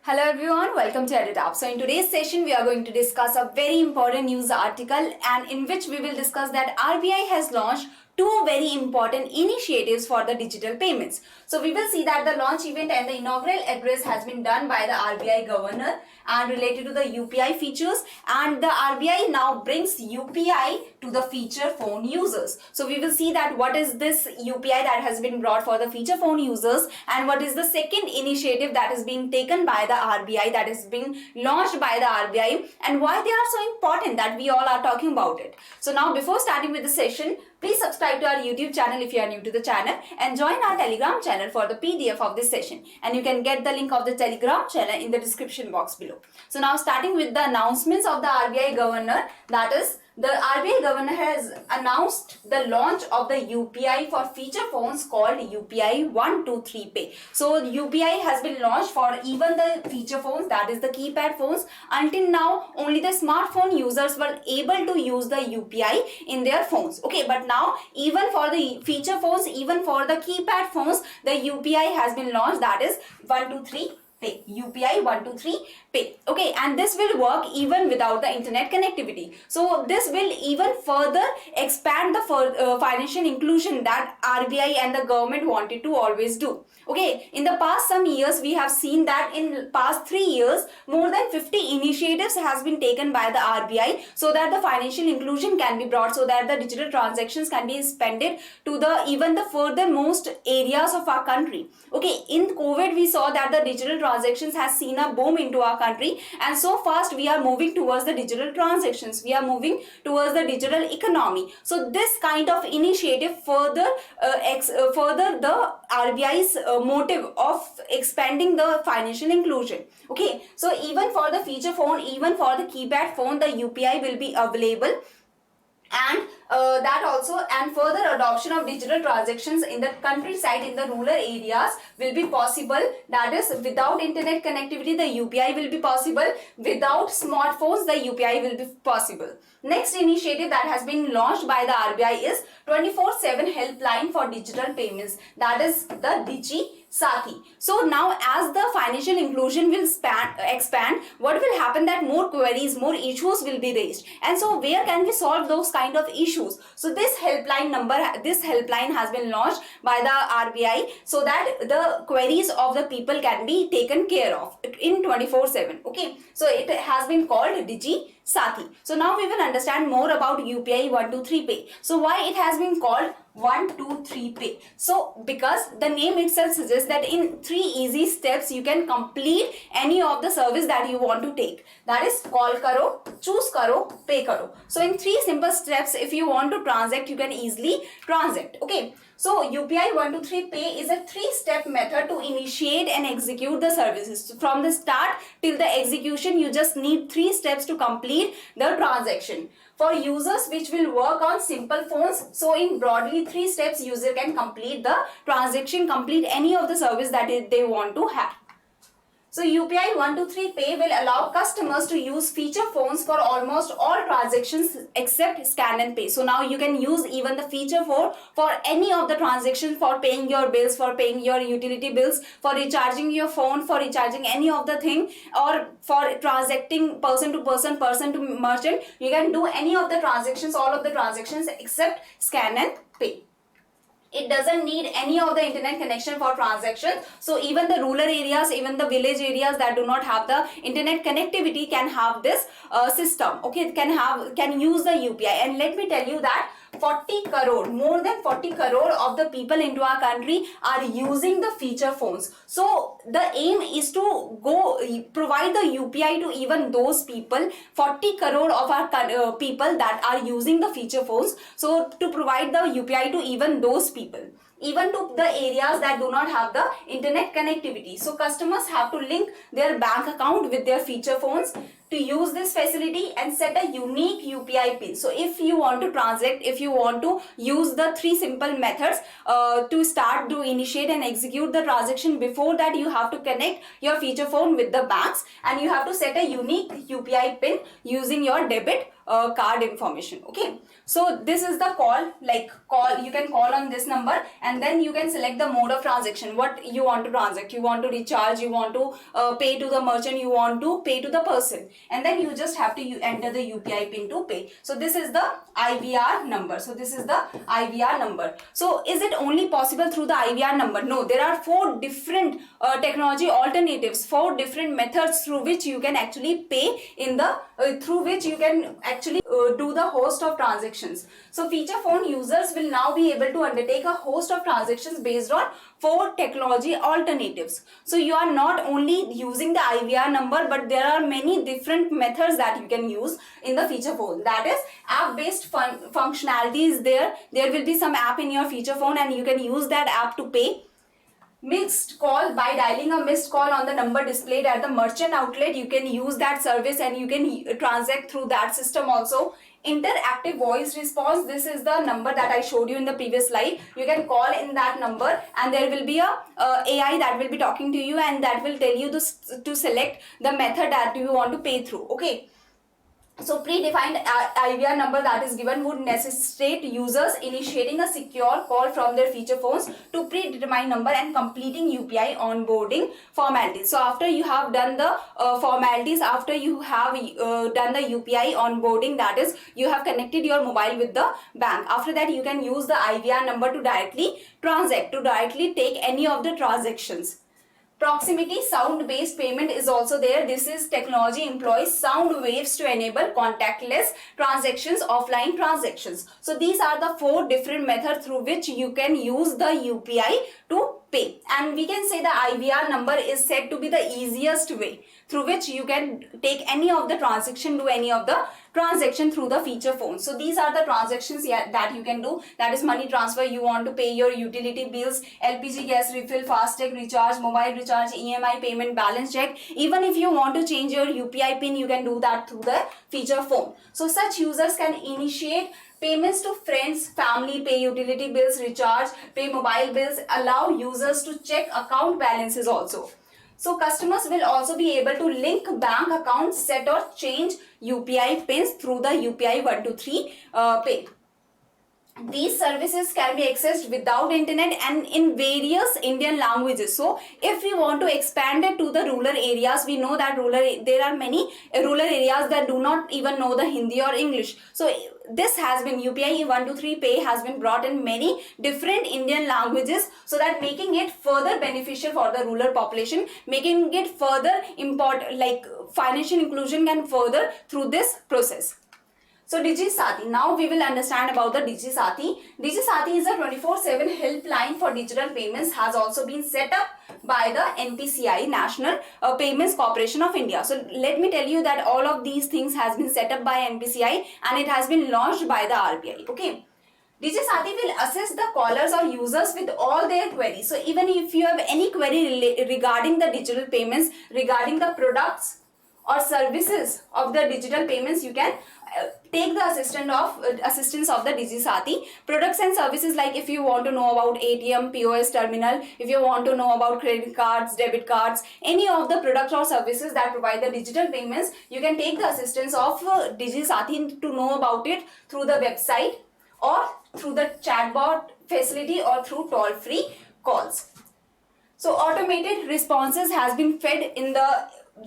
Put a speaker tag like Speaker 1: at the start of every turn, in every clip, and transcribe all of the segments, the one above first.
Speaker 1: Hello everyone, welcome to EditUp. So in today's session, we are going to discuss a very important news article and in which we will discuss that RBI has launched two very important initiatives for the digital payments. So we will see that the launch event and the inaugural address has been done by the RBI governor and related to the UPI features, and the RBI now brings UPI to the feature phone users. So we will see that what is this UPI that has been brought for the feature phone users and what is the second initiative that is being taken by the RBI, that is being launched by the RBI, and why they are so important that we all are talking about it. So now before starting with the session, please subscribe to our YouTube channel if you are new to the channel and join our Telegram channel for the PDF of this session, and you can get the link of the Telegram channel in the description box below. So now starting with the announcements of the RBI governor, that is the RBI governor has announced the launch of the UPI for feature phones called UPI 123 Pay. So UPI has been launched for even the feature phones, that is the keypad phones. Until now, only the smartphone users were able to use the UPI in their phones. Okay, but now even for the feature phones, even for the keypad phones, the UPI has been launched, that is 123 Pay, UPI 123 Pay. Okay, and this will work even without the internet connectivity. So this will even further expand the financial inclusion that RBI and the government wanted to always do. Okay, in the past some years we have seen that in past 3 years more than 50 initiatives has been taken by the RBI so that the financial inclusion can be brought, so that the digital transactions can be expanded to the even the furthermost areas of our country. Okay, in COVID we saw that the digital transactions has seen a boom into our country, and so fast we are moving towards the digital transactions, we are moving towards the digital economy. So this kind of initiative further the RBI's motive of expanding the financial inclusion. Okay, so even for the feature phone, even for the keypad phone, the UPI will be available, and that also, and further adoption of digital transactions in the countryside, in the rural areas will be possible. That is, without internet connectivity the UPI will be possible, without smartphones the UPI will be possible. Next initiative that has been launched by the RBI is 24/7 helpline for digital payments, that is the Digi Sathi. So now as the financial inclusion will expand, what will happen that more queries, more issues will be raised, and so where can we solve those kind of issues? So this helpline has been launched by the RBI so that the queries of the people can be taken care of in 24/7. Okay, so it has been called Digi Sathi. So now we will understand more about UPI 123 Pay. So why it has been called 123 Pay? So because the name itself suggests that in 3 easy steps you can complete any of the service that you want to take, that is call karo, choose karo, pay karo. So in 3 simple steps, if you want to transact, you can easily transact. Okay, so UPI 123 Pay is a 3-step method to initiate and execute the services. So from the start till the execution, you just need 3 steps to complete the transaction. For users which will work on simple phones, so in broadly 3 steps user can complete the transaction, complete any of the service that they want to have. So UPI 123 Pay will allow customers to use feature phones for almost all transactions except scan and pay. So now you can use even the feature phone for any of the transactions, for paying your bills, for paying your utility bills, for recharging your phone, for recharging any of the thing, or for transacting person to person, person to merchant. You can do any of the transactions, all of the transactions except scan and pay. It doesn't need any of the internet connection for transaction. So even the rural areas, even the village areas that do not have the internet connectivity can have this system. Okay, can use the UPI. And let me tell you that 40 crore, more than 40 crore of the people into our country are using the feature phones. So the aim is to provide the UPI to even those people, 40 crore of our people that are using the feature phones. So to provide the UPI to even those people, even to the areas that do not have the internet connectivity. So customers have to link their bank account with their feature phones. to use this facility and set a unique UPI pin. So if you want to transact, if you want to use the three simple methods to start, to initiate and execute the transaction, before that you have to connect your feature phone with the banks and you have to set a unique UPI pin using your debit card information. Okay, so this is the call, you can call on this number and then you can select the mode of transaction, what you want to transact. You want to recharge, you want to pay to the merchant, you want to pay to the person, and then you just have to enter the UPI pin to pay. So this is the IVR number. So this is the IVR number. So is it only possible through the IVR number? No, there are 4 different technology alternatives, 4 different methods through which you can actually pay in the through which you can actually do the host of transactions. So feature phone users will now be able to undertake a host of transactions based on 4 technology alternatives. So you are not only using the IVR number, but there are many different methods that you can use in the feature phone. That is, app based functionality is there. There will be some app in your feature phone and you can use that app to pay. Missed call, by dialing a missed call on the number displayed at the merchant outlet, you can use that service and you can transact through that system also. Interactive voice response, this is the number that I showed you in the previous slide. You can call in that number and there will be a AI that will be talking to you and that will tell you to select the method that you want to pay through. Okay, so predefined IVR number that is given would necessitate users initiating a secure call from their feature phones to predetermined number and completing UPI onboarding formalities. So after you have done the formalities, after you have done the UPI onboarding, that is, you have connected your mobile with the bank, after that you can use the IVR number to directly transact, to directly take any of the transactions. Proximity sound based payment is also there. This is technology employs sound waves to enable contactless transactions, offline transactions. So these are the 4 different methods through which you can use the UPI to pay, and we can say the IVR number is said to be the easiest way through which you can take any of the transaction, do any of the transaction through the feature phone. So these are the transactions that you can do. That is money transfer, you want to pay your utility bills, LPG gas refill, FASTag recharge, mobile recharge, EMI payment, balance check. Even if you want to change your UPI pin, you can do that through the feature phone. So such users can initiate payments to friends, family, pay utility bills, recharge, pay mobile bills, allow users to check account balances also. So customers will also be able to link bank accounts, set or change UPI pins through the UPI 123 pay. These services can be accessed without internet and in various Indian languages. So if we want to expand it to the rural areas, we know that there are many rural areas that do not even know the Hindi or English. So this has been, UPI 123 pay has been brought in many different Indian languages, so that making it further beneficial for the rural population, making it further important, like financial inclusion can further through this process. So DigiSathi, now we will understand about the DigiSathi. DigiSathi is a 24/7 helpline for digital payments, has also been set up by the NPCI, National Payments Corporation of India. So let me tell you that all of these things has been set up by NPCI and it has been launched by the RBI. Okay. DigiSathi will assist the callers or users with all their queries. So even if you have any query regarding the digital payments, regarding the products or services of the digital payments, you can take the assistance of the DigiSathi. Products and services, like if you want to know about ATM, POS terminal, if you want to know about credit cards, debit cards, any of the products or services that provide the digital payments, you can take the assistance of DigiSathi to know about it through the website or through the chatbot facility or through toll-free calls. So automated responses has been fed in the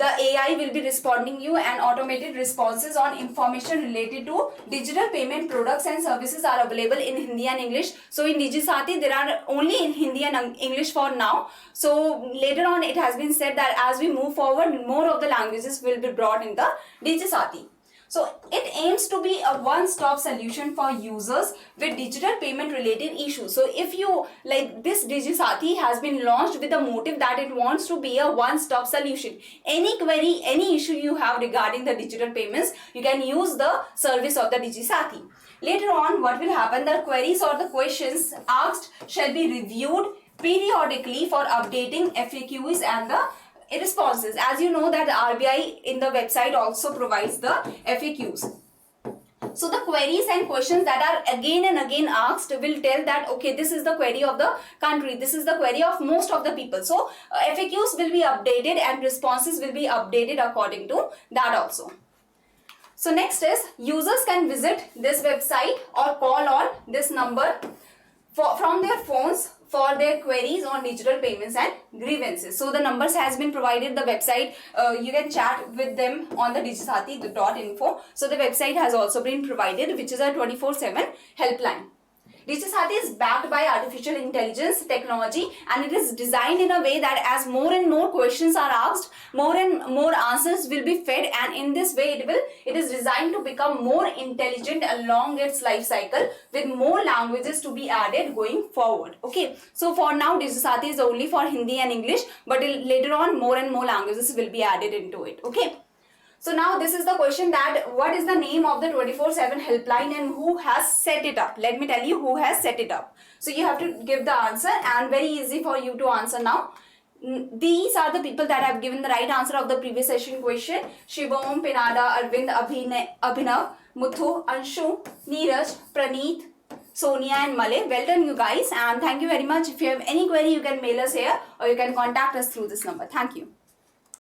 Speaker 1: AI will be responding you, and automated responses on information related to digital payment products and services are available in Hindi and English. So in DigiSathi there are only in Hindi and English for now. So later on it has been said that as we move forward, more of the languages will be brought in the DigiSathi. So it aims to be a one-stop solution for users with digital payment related issues. So if you like, this DigiSathi has been launched with the motive that it wants to be a one-stop solution. Any query, any issue you have regarding the digital payments, you can use the service of the DigiSathi. Later on, what will happen? The queries or the questions asked shall be reviewed periodically for updating FAQs and the responses. As you know that RBI in the website also provides the FAQs. So the queries and questions that are again and again asked will tell that okay, this is the query of the country, this is the query of most of the people. So FAQs will be updated and responses will be updated according to that also. So next is users can visit this website or call on this number from their phones for their queries on digital payments and grievances. So the numbers has been provided, the website, you can chat with them on the digisathi.info. So the website has also been provided, which is a 24/7 helpline. Digisathi is backed by artificial intelligence technology, and it is designed in a way that as more and more questions are asked, more and more answers will be fed, and in this way it is designed to become more intelligent along its life cycle, with more languages to be added going forward. Okay, so for now Digisathi is only for Hindi and English, but later on more and more languages will be added into it. Okay. So now this is the question that what is the name of the 24/7 helpline and who has set it up? Let me tell you who has set it up. So you have to give the answer, and very easy for you to answer now. These are the people that have given the right answer of the previous session question. Shivam, Pinada, Arvind, Abhinav, Muthu, Anshu, Neeraj, Praneeth, Sonia and Malay. Well done you guys, and thank you very much. If you have any query, you can mail us here or you can contact us through this number. Thank you.